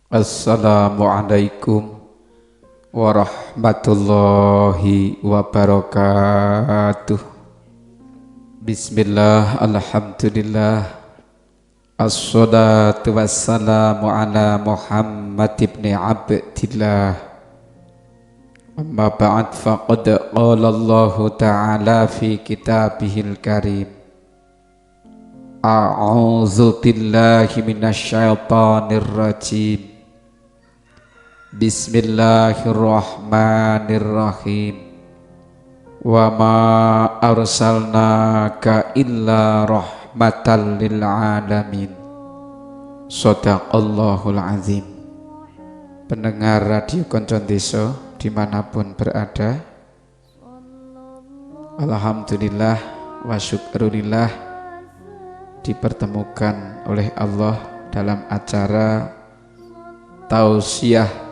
Assalamualaikum warahmatullahi wabarakatuh. Bismillah, alhamdulillah, assalatu wassalamu ala Muhammad ibn Abdillah. Amma ba'd, faqad qala Allah ta'ala fi kitabihil karim, a'udzu billahi minasyaitonir rajim. Bismillahirrahmanirrahim. Wa ma arsalnaka illa rahmatan lil alamin. Shadaqallahul azim. Pendengar radio Koncon Desa dimanapun berada, alhamdulillah wa syukurillah dipertemukan oleh Allah dalam acara tausiah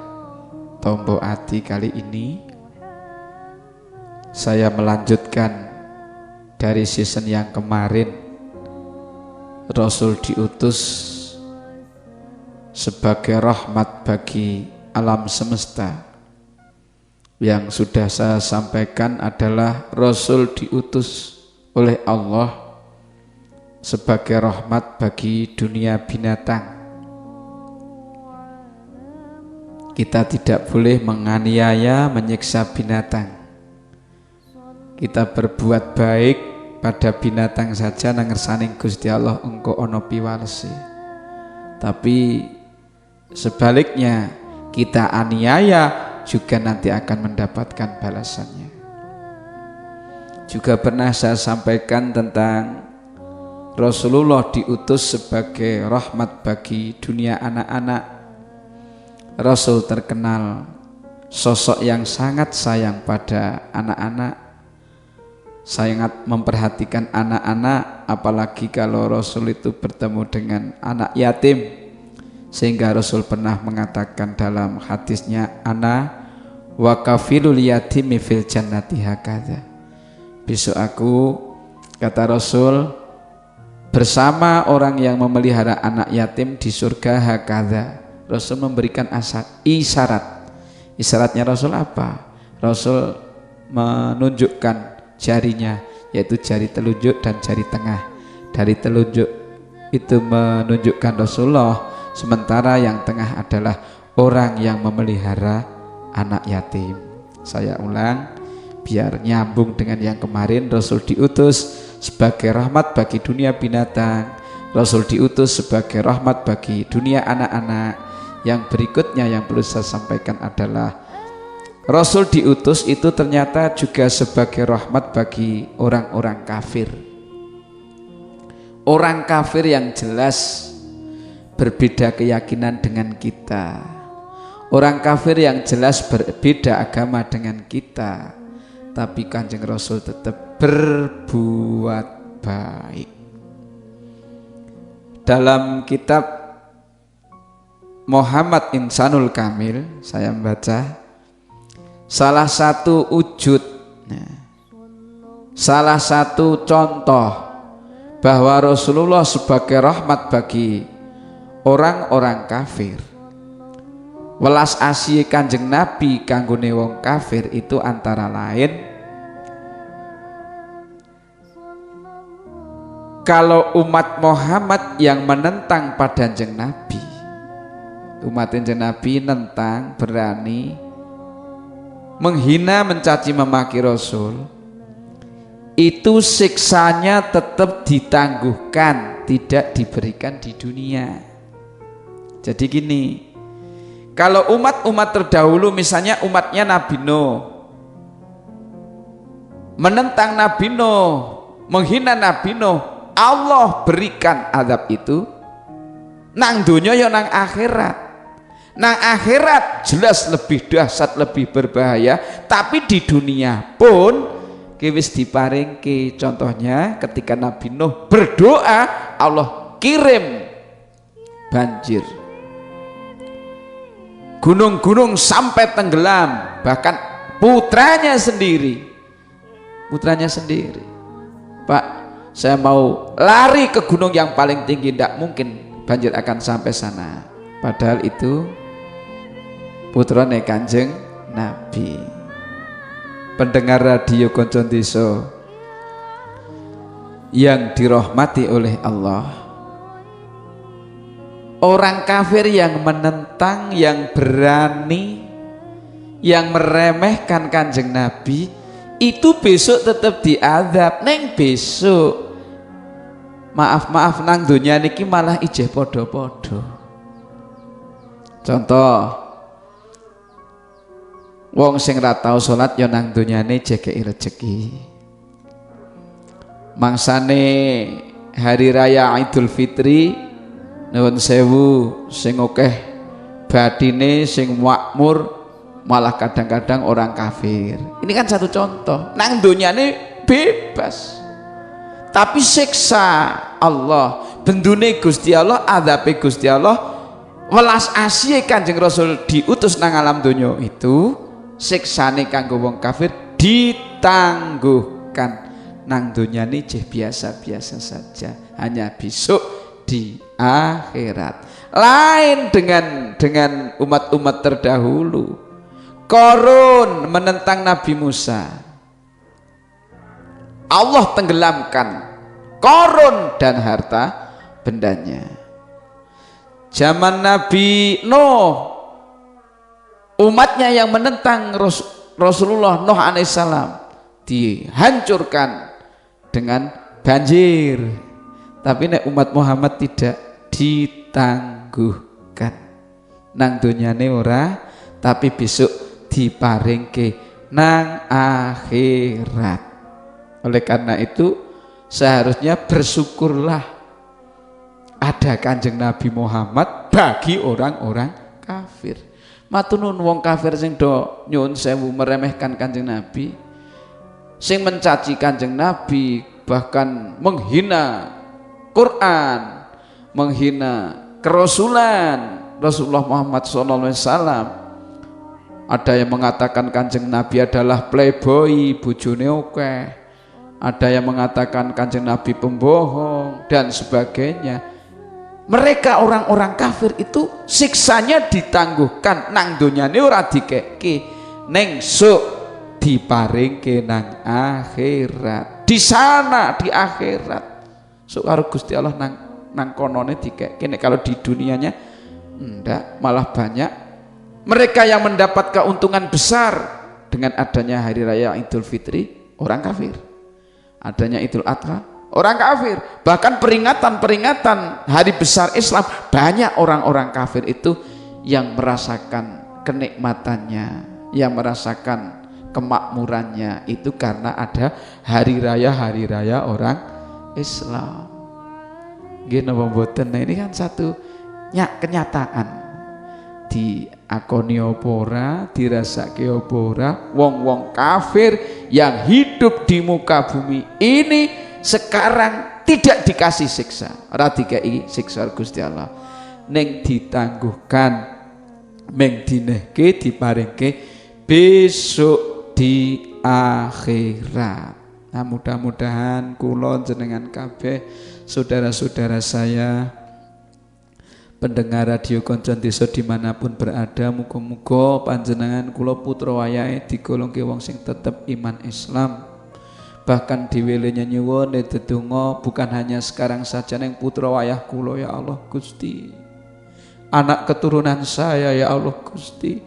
Tombo Ati kali ini. Saya melanjutkan dari season yang kemarin, Rasul diutus sebagai rahmat bagi alam semesta. Yang sudah saya sampaikan adalah Rasul diutus oleh Allah sebagai rahmat bagi dunia binatang. Kita tidak boleh menganiaya, menyiksa binatang. Kita berbuat baik pada binatang saja nang ngersaning Gusti Allah engko ana piwalese. Tapi sebaliknya, kita aniaya juga nanti akan mendapatkan balasannya. Juga pernah saya sampaikan tentang Rasulullah diutus sebagai rahmat bagi dunia anak-anak. Rasul terkenal sosok yang sangat sayang pada anak-anak, sangat memperhatikan anak-anak, apalagi kalau Rasul itu bertemu dengan anak yatim, sehingga Rasul pernah mengatakan dalam hadisnya, ana wa kafilul yatimi fil jannati hakadha. Besok aku, kata Rasul, bersama orang yang memelihara anak yatim di surga hakadha. Rasul memberikan isyarat. Isyaratnya Rasul apa? Rasul menunjukkan jarinya, yaitu jari telunjuk dan jari tengah. Dari telunjuk itu menunjukkan Rasulullah, sementara yang tengah adalah orang yang memelihara anak yatim. Saya ulang biar nyambung dengan yang kemarin. Rasul diutus sebagai rahmat bagi dunia binatang. Rasul diutus sebagai rahmat bagi dunia anak-anak. Yang berikutnya yang perlu saya sampaikan adalah Rasul diutus itu ternyata juga sebagai rahmat bagi orang-orang kafir. Orang kafir yang jelas berbeda keyakinan dengan kita. Orang kafir yang jelas berbeda agama dengan kita. Tapi Kanjeng Rasul tetap berbuat baik. Dalam kitab Muhammad Insanul Kamil, saya membaca salah satu wujud, salah satu contoh bahwa Rasulullah sebagai rahmat bagi orang-orang kafir. Welas asih Kanjeng Nabi kanggone wong kafir itu antara lain, kalau umat Muhammad yang menentang pada Kanjeng Nabi, umat Kanjeng Nabi nentang, berani menghina, mencaci memaki Rasul, itu siksanya tetap ditangguhkan, tidak diberikan di dunia. Jadi gini, kalau umat-umat terdahulu, misalnya umatnya Nabi Nuh, menentang Nabi Nuh, menghina Nabi Nuh, Allah berikan azab itu nang dunia ya nang akhirat. Nang akhirat jelas lebih dahsyat, lebih berbahaya, tapi di dunia pun wis diparingke. Contohnya ketika Nabi Nuh berdoa, Allah kirim banjir, gunung-gunung sampai tenggelam, bahkan putranya sendiri, Pak, saya mau lari ke gunung yang paling tinggi, tidak mungkin banjir akan sampai sana. Padahal itu putrane Kanjeng Nabi. Pendengar radio Konco Desa yang dirahmati oleh Allah, orang kafir yang menentang, yang berani, yang meremehkan Kanjeng Nabi itu besok tetap diazab. Neng besok maaf nang dunia niki malah ijeh podo-podo. Contoh, wong sing ra tau salat ya nang dunyane jekeki rejeki. Mangsane hari raya Idul Fitri nuwun sewu sing akeh batine sing makmur malah kadang-kadang orang kafir. Ini kan satu contoh. Nang dunyane bebas. Tapi siksa Allah, bendune Gusti Allah, adzabe Gusti Allah, welas asih Kanjeng Rasul diutus nang alam donya itu siksane kanggo wong kafir ditangguhkan. Nang dunyane jeh biasa-biasa saja, hanya besok di akhirat. Lain dengan umat-umat terdahulu. Qarun menentang Nabi Musa, Allah tenggelamkan Qarun dan harta bendanya. Zaman Nabi Nuh, umatnya yang menentang Rasulullah Nuh alaihissalam dihancurkan dengan banjir. Tapi nek umat Muhammad tidak ditangguhkan. Nang dunyane ora, tapi besok diparingke nang akhirat. Oleh karena itu seharusnya bersyukurlah ada Kanjeng Nabi Muhammad bagi orang-orang kafir. Matunun wong kafir sing do nyuwun sewu meremehkan Kanjeng Nabi, sing mencaci Kanjeng Nabi, bahkan menghina Quran, menghina kerasulan Rasulullah Muhammad SAW. Ada yang mengatakan Kanjeng Nabi adalah playboy, bojone akeh. Ada yang mengatakan Kanjeng Nabi pembohong dan sebagainya. Mereka orang-orang kafir itu siksanya ditangguhkan nang donyane ora dikeki, ning sok diparingke nang akhirat. Di sana di akhirat sok karo Gusti Allah nang konone dikeki. Nek kalau di dunianya ndak, malah banyak mereka yang mendapat keuntungan besar dengan adanya hari raya Idul Fitri, orang kafir. Adanya Idul Adha, orang kafir. Bahkan peringatan hari besar Islam, banyak orang-orang kafir itu yang merasakan kenikmatannya, yang merasakan kemakmurannya itu karena ada hari raya orang Islam. Gini mboten, nah ini kan satu kenyataan. Diakoni apa ora, dirasake apa ora, wong-wong kafir yang hidup di muka bumi ini sekarang tidak dikasih siksa, ora dikai siksa Gusti Allah, ning ditangguhkan, meng dinehke diparingke besok di akhirat. Nah, mudah-mudahan kula jenengan kabeh saudara-saudara saya pendengar radio Konco Desa dimanapun berada, muga-muga panjenengan kula putra wayahe digolongke wong sing tetep iman Islam. Bahkan diwelenya nyuwun ndedonga bukan hanya sekarang saja neng putra wayah kula, ya Allah Gusti, anak keturunan saya ya Allah Gusti,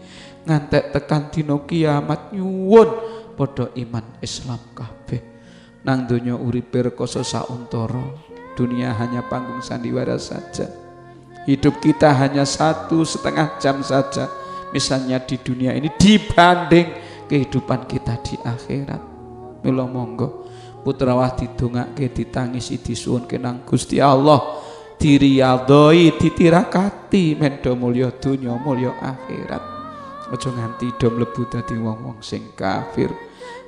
ngantek tekan dina kiamat nyuwun padha iman Islam kabeh. Nang donya uripe rekoso sauntara, dunia hanya panggung sandiwara saja. Hidup kita hanya 1,5 jam saja misalnya di dunia ini dibanding kehidupan kita di akhirat. Mila monggo putra wah didongake, ditangisi, disuwunke nang Gusti Allah, diriyadhoi, ditirakati mendha mulya donya mulya akhirat. Aja nganti do mlebu dadi wong-wong sing kafir.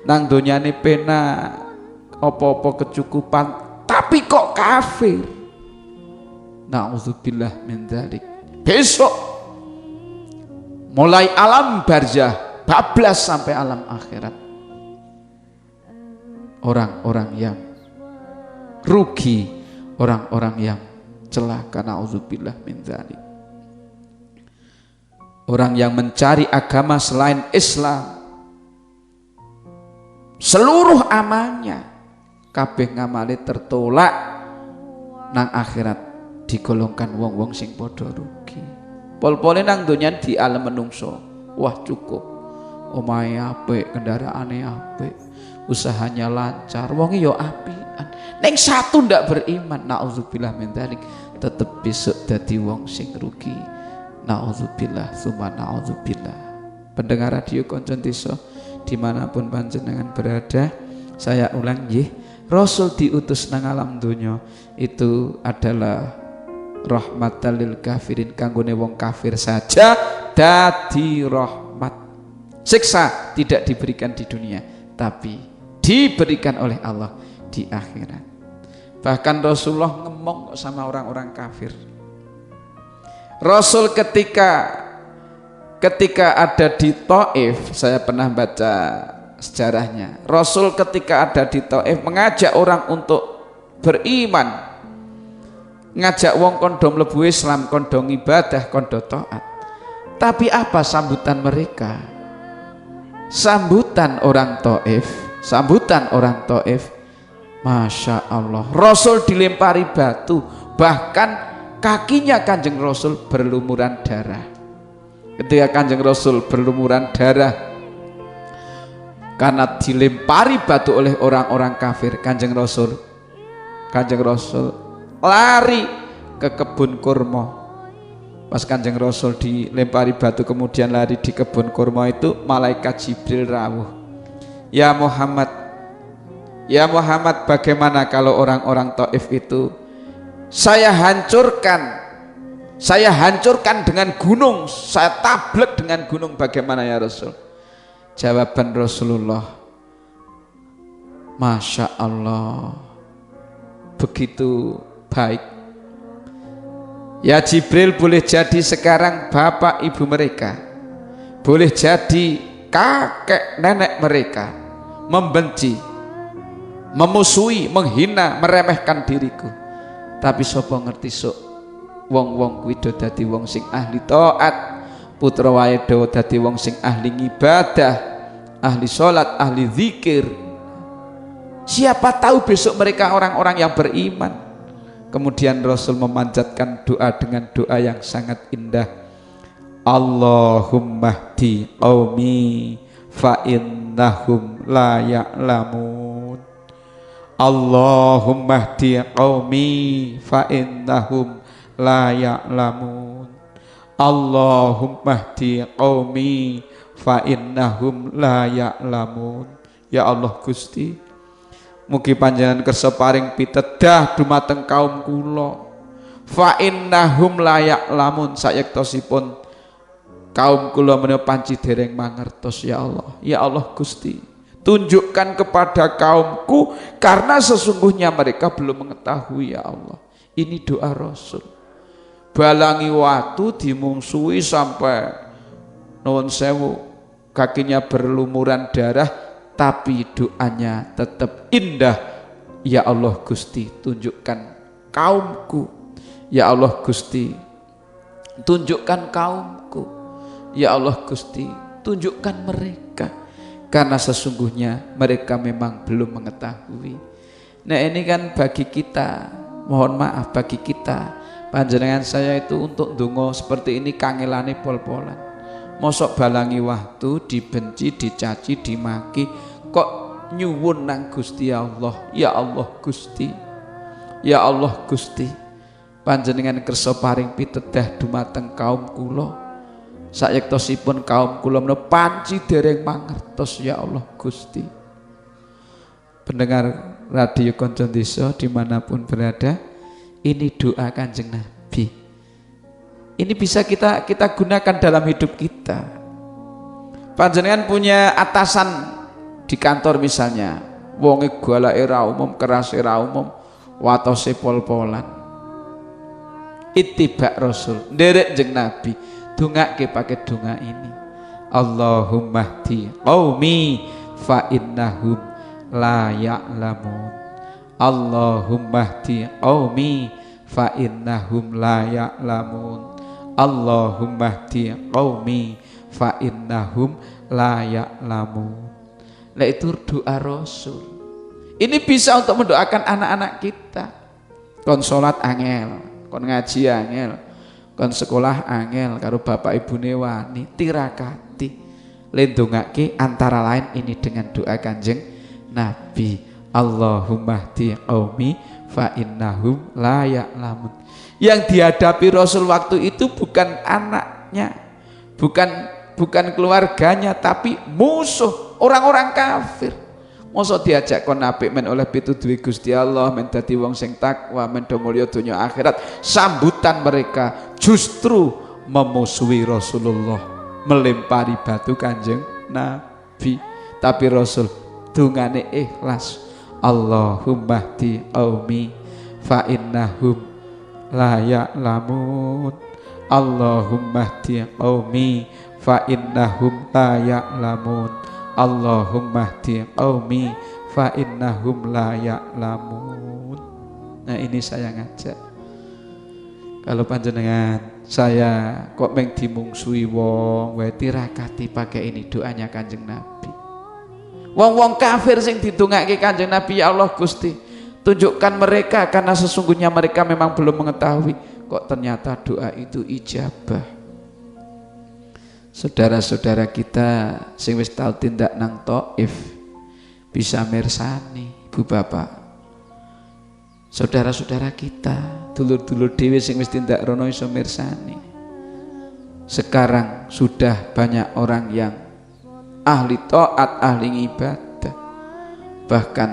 Nang donyane penak, apa-apa kecukupan, tapi kok kafir. Na'udzubillah min dzalik. Besok mulai alam barzah bablas sampai alam akhirat, orang-orang yang rugi, orang-orang yang celaka. Na'udzubillah min dzalik. orang yang mencari agama selain Islam, seluruh amalnya kabeh ngamali tertolak, nang akhirat digolongkan wong-wong sing padha rugi. Pol-pole nang donya di alam menungso, wah cukup, omahe apik, kendaraane apik, usahanya lancar, wonge yo apian. Ning satu ndak beriman, naudzubillah min dzalik, tetep besok dadi wong sing rugi. Naudzubillah, tsumma naudzubillah. Pendengar radio Konco Desa dimanapun panjenengan berada, saya ulang nggih, Rasul diutus nang alam donya itu adalah rahmatan lil kafirin, kanggone wong kafir saja dadi rahmat. Siksa tidak diberikan di dunia, tapi diberikan oleh Allah di akhirat. Bahkan Rasulullah ngomong sama orang-orang kafir. Rasul ketika ada di Taif, saya pernah baca sejarahnya. Rasul ketika ada di Taif mengajak orang untuk beriman, ngajak wong kondo mlebu Islam, kondo ibadah, kondo taat. Tapi apa sambutan mereka? Sambutan orang Taif, Masya Allah, Rasul dilempari batu, bahkan kakinya Kanjeng Rasul berlumuran darah. Ketika Kanjeng Rasul berlumuran darah karena dilempari batu oleh orang-orang kafir, Kanjeng Rasul lari ke kebun kurma. Pas Kanjeng Rasul dilempari batu kemudian lari di kebun kurma itu, malaikat Jibril rawuh, Ya Muhammad, bagaimana kalau orang-orang Taif itu saya hancurkan dengan gunung, saya tablek dengan gunung, bagaimana ya Rasul? Jawaban Rasulullah, Masya Allah, begitu baik. Ya Jibril, boleh jadi sekarang bapak ibu mereka, boleh jadi kakek nenek mereka membenci, memusuhi, menghina, meremehkan diriku, tapi sapa ngerti sok wong-wong kuwi do dadi wong sing ahli taat, putra wae do dadi wong sing ahli ibadah, ahli salat, ahli zikir. Siapa tahu besok mereka orang-orang yang beriman. Kemudian Rasul memanjatkan doa dengan doa yang sangat indah. Allahumma hdi qaumi fa innahum la ya'lamun. Allahumma hdi qaumi fa innahum la ya'lamun. Allahumma hdi qaumi fa innahum la ya'lamun. Ya Allah Gusti, mugi panjenengan kersa paring pitedah dumateng kaum kula. Fa innahum la ya'lamun, sayektosipun kaum kula menika panci dereng mangertos. Ya Allah, ya Allah Gusti, tunjukkan kepada kaumku karena sesungguhnya mereka belum mengetahui. Ya Allah, ini doa Rasul. Balangi watu dimungsuhi sampai nuwun sewu kakinya berlumuran darah, tapi doanya tetap indah. Ya Allah Gusti, tunjukkan kaumku. Ya Allah Gusti, tunjukkan kaumku. Ya Allah Gusti, tunjukkan mereka, karena sesungguhnya mereka memang belum mengetahui. Nah ini kan bagi kita, mohon maaf bagi kita, panjenengan saya itu untuk ndonga seperti ini kangelane pol-polan. Mosok balangi waktu dibenci, dicaci, dimaki, kok nyuwun nang Gusti Allah. Ya Allah Gusti, ya Allah Gusti, panjenengan kersa paring pitedah dumateng kaum kula. Sayektosipun kaum kula menika panci dereng mangertos. Ya Allah Gusti. Pendengar radio Konco Desa dimanapun berada, ini doa Kanjeng Nabi. Ini bisa kita gunakan dalam hidup kita. Panjenengan punya atasan di kantor misalnya, wonge galake ra umum, kerase ra umum, watose pol-polan. Ittiba Rasul, nderek Jeng Nabi, dongake pakai donga ini. Allahumma hdi qaumi fa innahum la ya'lamun. Allahumma hdi qaumi fa innahum la ya'lamun. Allahumma hdi qaumi fa innahum la ya'lamun. Nah itu doa Rasul. Ini bisa untuk mendoakan anak-anak kita. Kon salat angel, kon ngaji angel, kon sekolah angel karo bapak ibune wani tirakati. Lendongake antara lain ini dengan doa Kanjeng Nabi. Allahumma hdi qaumi fa innahum la ya'lamun. Yang dihadapi Rasul waktu itu bukan anaknya, bukan keluarganya, tapi musuh, orang-orang kafir. Mosok diajak kon apik men oleh pituduhe Gusti Allah, men dadi wong sing takwa, men do mulya donya akhirat. Sambutan mereka justru memusuhi Rasulullah, melempari batu Kanjeng Nabi. Tapi Rasul dungane ikhlas. Allahumma hdi qaumi fa innahum la ya'lamun. Allahumma hdi qaumi fa innahum la ya'lamun. Allahumma hdi qaumi fa innahum la ya'lamun. Nah ini saya ngajak, kalau panjenengan saya kok meng dimungsuhi wong wae tirakati pakai ini doanya Kanjeng Nabi. Wong-wong kafir sing didongake Kanjeng Nabi, ya Allah Gusti, tunjukkan mereka karena sesungguhnya mereka memang belum mengetahui. Kok ternyata doa itu ijabah. Saudara-saudara kita sing wis tau tindak nang Taif bisa mirsani, Ibu Bapak. Saudara-saudara kita, dulur-dulur dhewe sing wis tindak rono iso mirsani. Sekarang sudah banyak orang yang ahli taat, ahli ibadah. Bahkan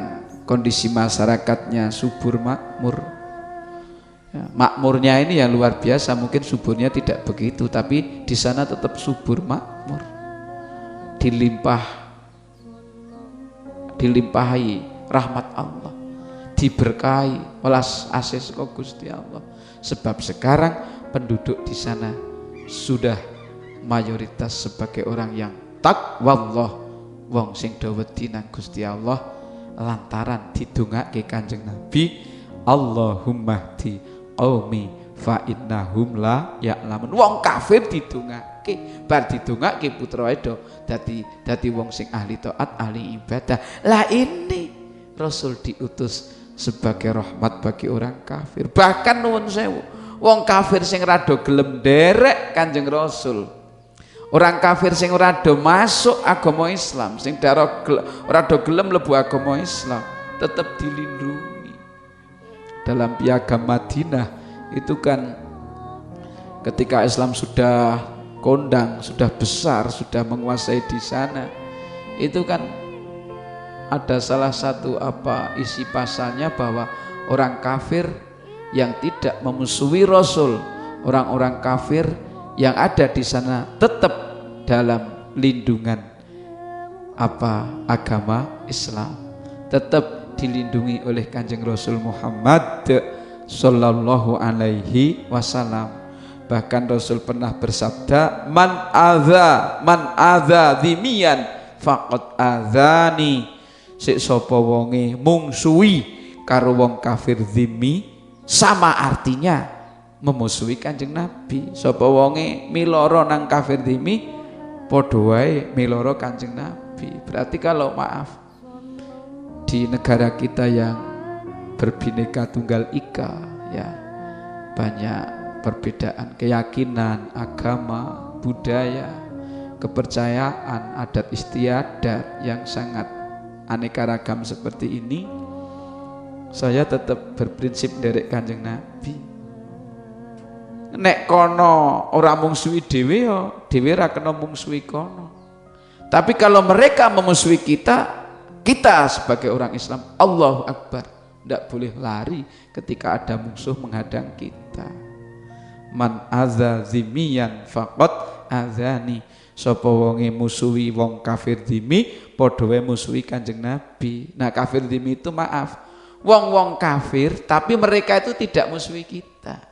kondisi masyarakatnya subur makmur. Ya, makmurnya ini yang luar biasa, mungkin suburnya tidak begitu, tapi di sana tetap subur makmur, dilimpahi rahmat Allah, diberkahi welas asih saka Gusti Allah. Sebab sekarang penduduk di sana sudah mayoritas sebagai orang yang takwallah, wong sing do wedi nang Gusti Allah lantaran didongake Kanjeng Nabi, Allahumma hdi qaumi fa innahum la ya'lamun. Wong kafir didongake, bar didongake putra edo dadi wong sing ahli taat, ahli ibadah. Lah ini Rasul diutus sebagai rahmat bagi orang kafir. Bahkan nuwun sewu, wong kafir sing rada gelem nderek Kanjeng Rasul, orang kafir sing ora do masuk agama Islam, sing ora do gelem mlebu agama Islam, tetap dilindungi. Dalam piagam Madinah itu kan ketika Islam sudah kondang, sudah besar, sudah menguasai di sana, itu kan ada salah satu isi pasalnya bahwa orang kafir yang tidak memusuhi Rasul, orang-orang kafir yang ada di sana tetap dalam lindungan agama Islam, tetap dilindungi oleh Kanjeng Rasul Muhammad sallallahu alaihi wasallam. Bahkan Rasul pernah bersabda, man adza dhimiyan faqad adzani. Sik sapa wonge mungsuhi karo wong kafir dhimi, sama artinya memusuhi Kanjeng Nabi. Sapa wonge miloro nang kafir dhimi, padha wae miloro Kanjeng Nabi. Berarti kalau maaf, di negara kita yang berbineka tunggal ika, ya banyak perbedaan keyakinan, agama, budaya, kepercayaan, adat istiadat yang sangat aneka ragam seperti ini. Saya tetap berprinsip derek Kanjeng Nabi. Nek kono ora mungsuhi dhewe ya dhewe ra kena mungsuhi kono. Tapi kalau mereka memusuhi kita sebagai orang Islam, Allahu Akbar, tidak boleh lari ketika ada musuh menghadang kita. Man azza zimiyan faqad azani. Sapa wonge musuhi wong kafir dhimi, padha wae musuhi Kanjeng Nabi. Nah, kafir dhimi itu maaf, wong-wong kafir tapi mereka itu tidak musuhi kita.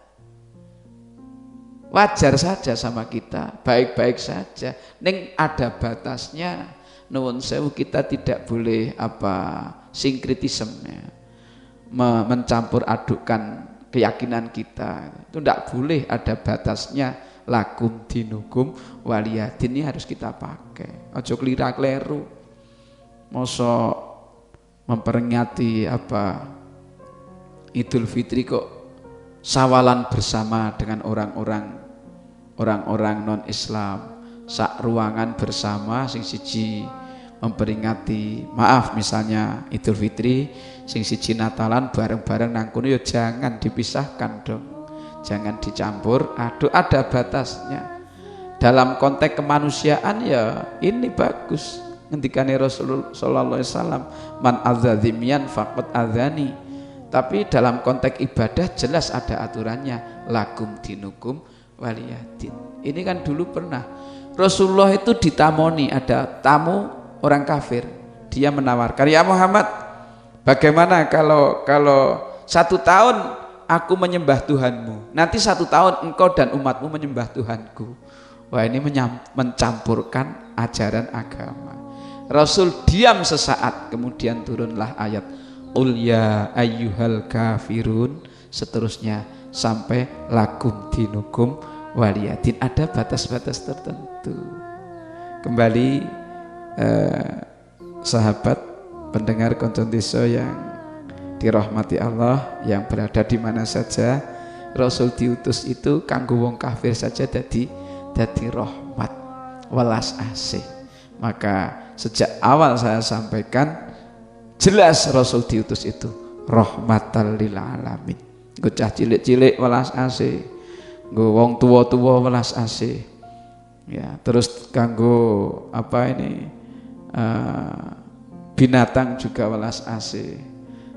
Wajar saja sama kita, baik-baik saja. Ning ada batasnya. Nuwun sewu, kita tidak boleh sinkritisme, mencampur adukkan keyakinan kita. Itu tidak boleh, ada batasnya. lakum dinukum waliyadin ini harus kita pakai. Ojo kelira-kleru. Mosok memperingati Idul Fitri kok sawalan bersama dengan orang-orang non Islam, sak ruangan bersama, sing siji memperingati misalnya Idul Fitri, sing siji Natalan bareng-bareng nang kono, ya jangan dipisahkan dong, jangan dicampur aduk, ada batasnya. Dalam konteks kemanusiaan ya ini bagus, ngendikane Rasulullah sallallahu alaihi wasallam, man adzadzimian faqad adzani. Tapi dalam konteks ibadah jelas ada aturannya, lakum dinukum waliyadin. Ini kan dulu pernah Rasulullah itu ditamoni, ada tamu orang kafir, dia menawarkan, ya Muhammad, bagaimana kalau 1 tahun aku menyembah Tuhanmu, nanti 1 tahun engkau dan umatmu menyembah Tuhanku. Wah, ini mencampurkan ajaran agama. Rasul diam sesaat, kemudian turunlah ayat Qul ya ayyuhal kafirun, seterusnya sampai lakum dinukum waliyadin. Ada batas-batas tertentu. Kembali sahabat pendengar Koncontiso yang dirahmati Allah, yang berada di mana saja, Rasul diutus itu kanggo wong kafir saja dadi rahmat, welas asih. Maka sejak awal saya sampaikan jelas Rasul diutus itu rahmatan lil alamin. Nggo cah cilik-cilik welas asih, nggo wong tuwa-tuwa welas asih. Ya, terus kanggo binatang juga welas asih.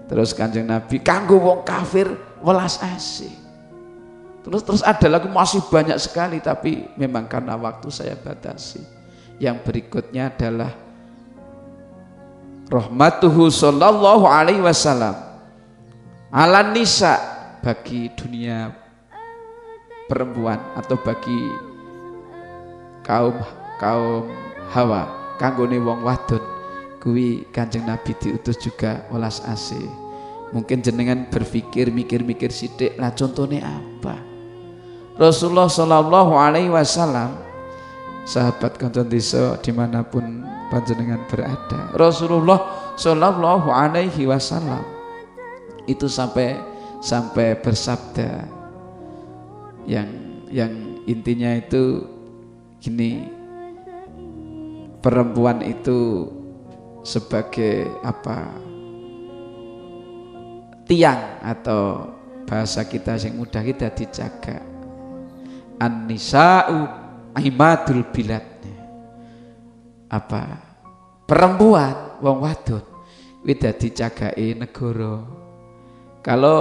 Terus Kanjeng Nabi kanggo wong kafir welas asih. Terus ada lagi masih banyak sekali, tapi memang karena waktu saya batasi. Yang berikutnya adalah rahmatuhu sallallahu alaihi wasallam ala nisa, bagi dunia perempuan atau bagi kaum Hawa, kanggone wong wadon kuwi Kanjeng Nabi diutus juga welas asih. Mungkin jenengan berpikir mikir sithik, lah contohnya apa? Rasulullah sallallahu alaihi wasallam, sahabat Koncontiso dimanapun panjenengan berada, Rasulullah sallallahu alaihi wasallam itu sampai bersabda yang intinya itu gini, perempuan itu sebagai tiang, atau bahasa kita yang mudah kita dijaga, an-nisa'u imadul bilad. Perempuan wong wadon kuwi dadi jagai negara. Kalau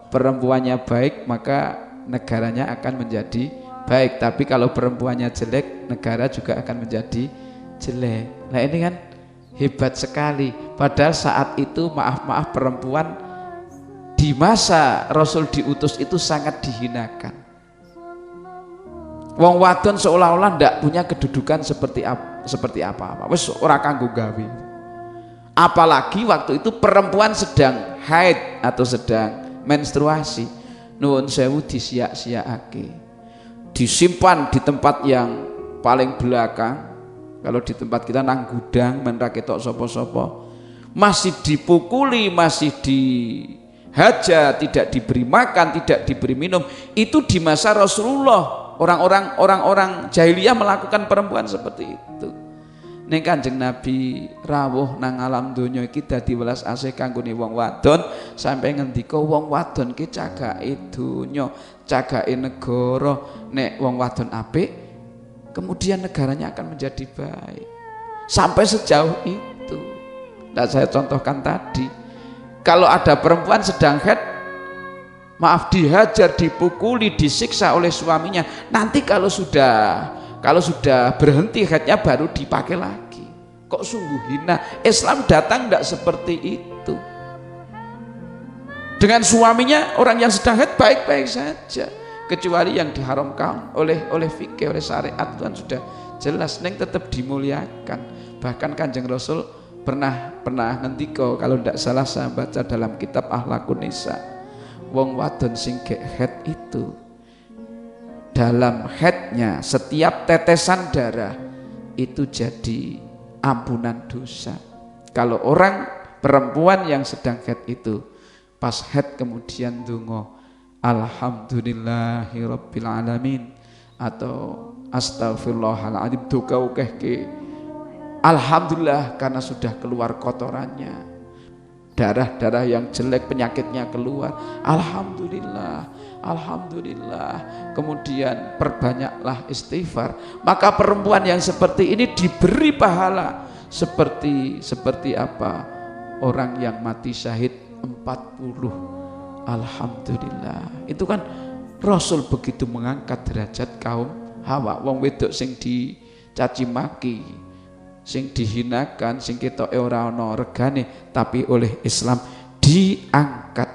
perempuannya baik maka negaranya akan menjadi baik, tapi kalau perempuannya jelek negara juga akan menjadi jelek. Nah ini kan hebat sekali. Padahal saat itu maaf perempuan di masa Rasul diutus itu sangat dihinakan. Wong wadon seolah-olah ndak punya kedudukan seperti apa-apa. Wis ora kanggo gawe. Apalagi waktu itu perempuan sedang haid atau sedang menstruasi. Nuwun sewu disia-siaake. Disimpan di tempat yang paling belakang. Kalau di tempat kita nang gudang men ra ketok sapa-sapa. Masih dipukuli, masih dihajar, tidak diberi makan, tidak diberi minum. Itu di masa Rasulullah. Orang-orang jahiliyah melakukan perempuan seperti itu. Ning Kanjeng Nabi rawuh nang alam donya iki dadi welas asih kanggone wong wadon, sampai ngendika wong wadon ki cagake donya, cagake negara. Nek wong wadon apik, kemudian negaranya akan menjadi baik. Sampai sejauh itu. Nah, saya contohkan tadi, kalau ada perempuan sedang haid, dihajar, dipukuli, disiksa oleh suaminya. Nanti kalau sudah berhenti haidnya baru dipakai lagi. Kok sungguh hina. Islam datang tidak seperti itu. Dengan suaminya orang yang sedang haid baik-baik saja, kecuali yang diharamkan oleh fikih, oleh syariat, Tuhan sudah jelas, neng tetap dimuliakan. Bahkan Kanjeng Rasul pernah ngendika, kalau tidak salah saya baca dalam kitab Akhlakun Nisa, wong wadon sing gek haid itu dalam haidnya setiap tetesan darah itu jadi ampunan dosa. Kalau orang perempuan yang sedang haid itu pas haid kemudian dongo alhamdulillahirabbil alamin atau astagfirullahaladzim ke alhamdulillah karena sudah keluar kotorannya, darah-darah yang jelek penyakitnya keluar, alhamdulillah, alhamdulillah. Kemudian perbanyaklah istighfar, maka perempuan yang seperti ini diberi pahala seperti apa? Orang yang mati syahid 40. Alhamdulillah. Itu kan Rasul begitu mengangkat derajat kaum Hawa, wong wedok sing dicaci maki, sing dihinakan, sing kita ora ana regane, tapi oleh Islam diangkat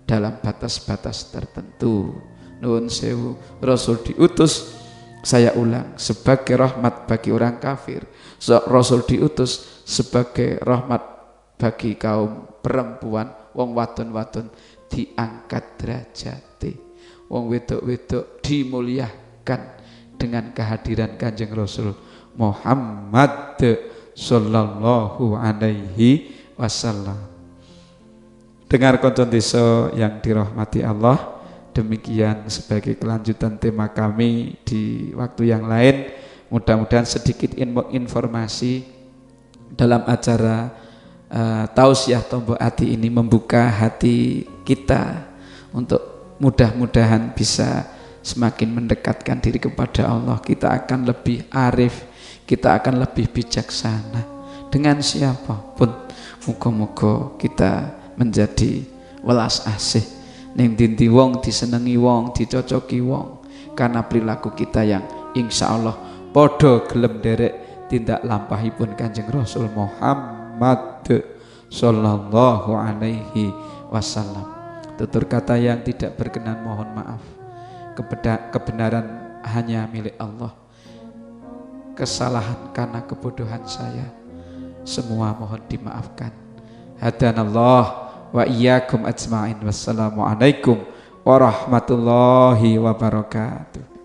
dalam batas-batas tertentu. Nuwun sewu, Rasul diutus, saya ulang, sebagai rahmat bagi orang kafir. Rasul diutus sebagai rahmat bagi kaum perempuan, wong wadon-wadon diangkat derajate, wong wedok-wedok dimuliakan dengan kehadiran Kanjeng Rasul Muhammad sallallahu alaihi wasallam. Dengar konco desa yang dirahmati Allah, demikian sebagai kelanjutan tema kami di waktu yang lain. Mudah-mudahan sedikit informasi dalam acara Tausiah Tombo Ati ini membuka hati kita untuk mudah-mudahan bisa semakin mendekatkan diri kepada Allah. Kita akan lebih arif, kita akan lebih bijaksana dengan siapapun. Muga-muga kita menjadi welas asih ning dinti wong, disenengi wong, dicocoki wong, karena perilaku kita yang insya Allah podo gelem derek tindak lampahipun Kanjeng Rasul Muhammad sallallahu alaihi wasallam. Tutur kata yang tidak berkenan mohon maaf. Kebenaran hanya milik Allah. Kesalahan karena kebodohan saya semua mohon dimaafkan. Hadanallah wa iyyakum ajma'in. Wassalamualaikum warahmatullahi wabarakatuh.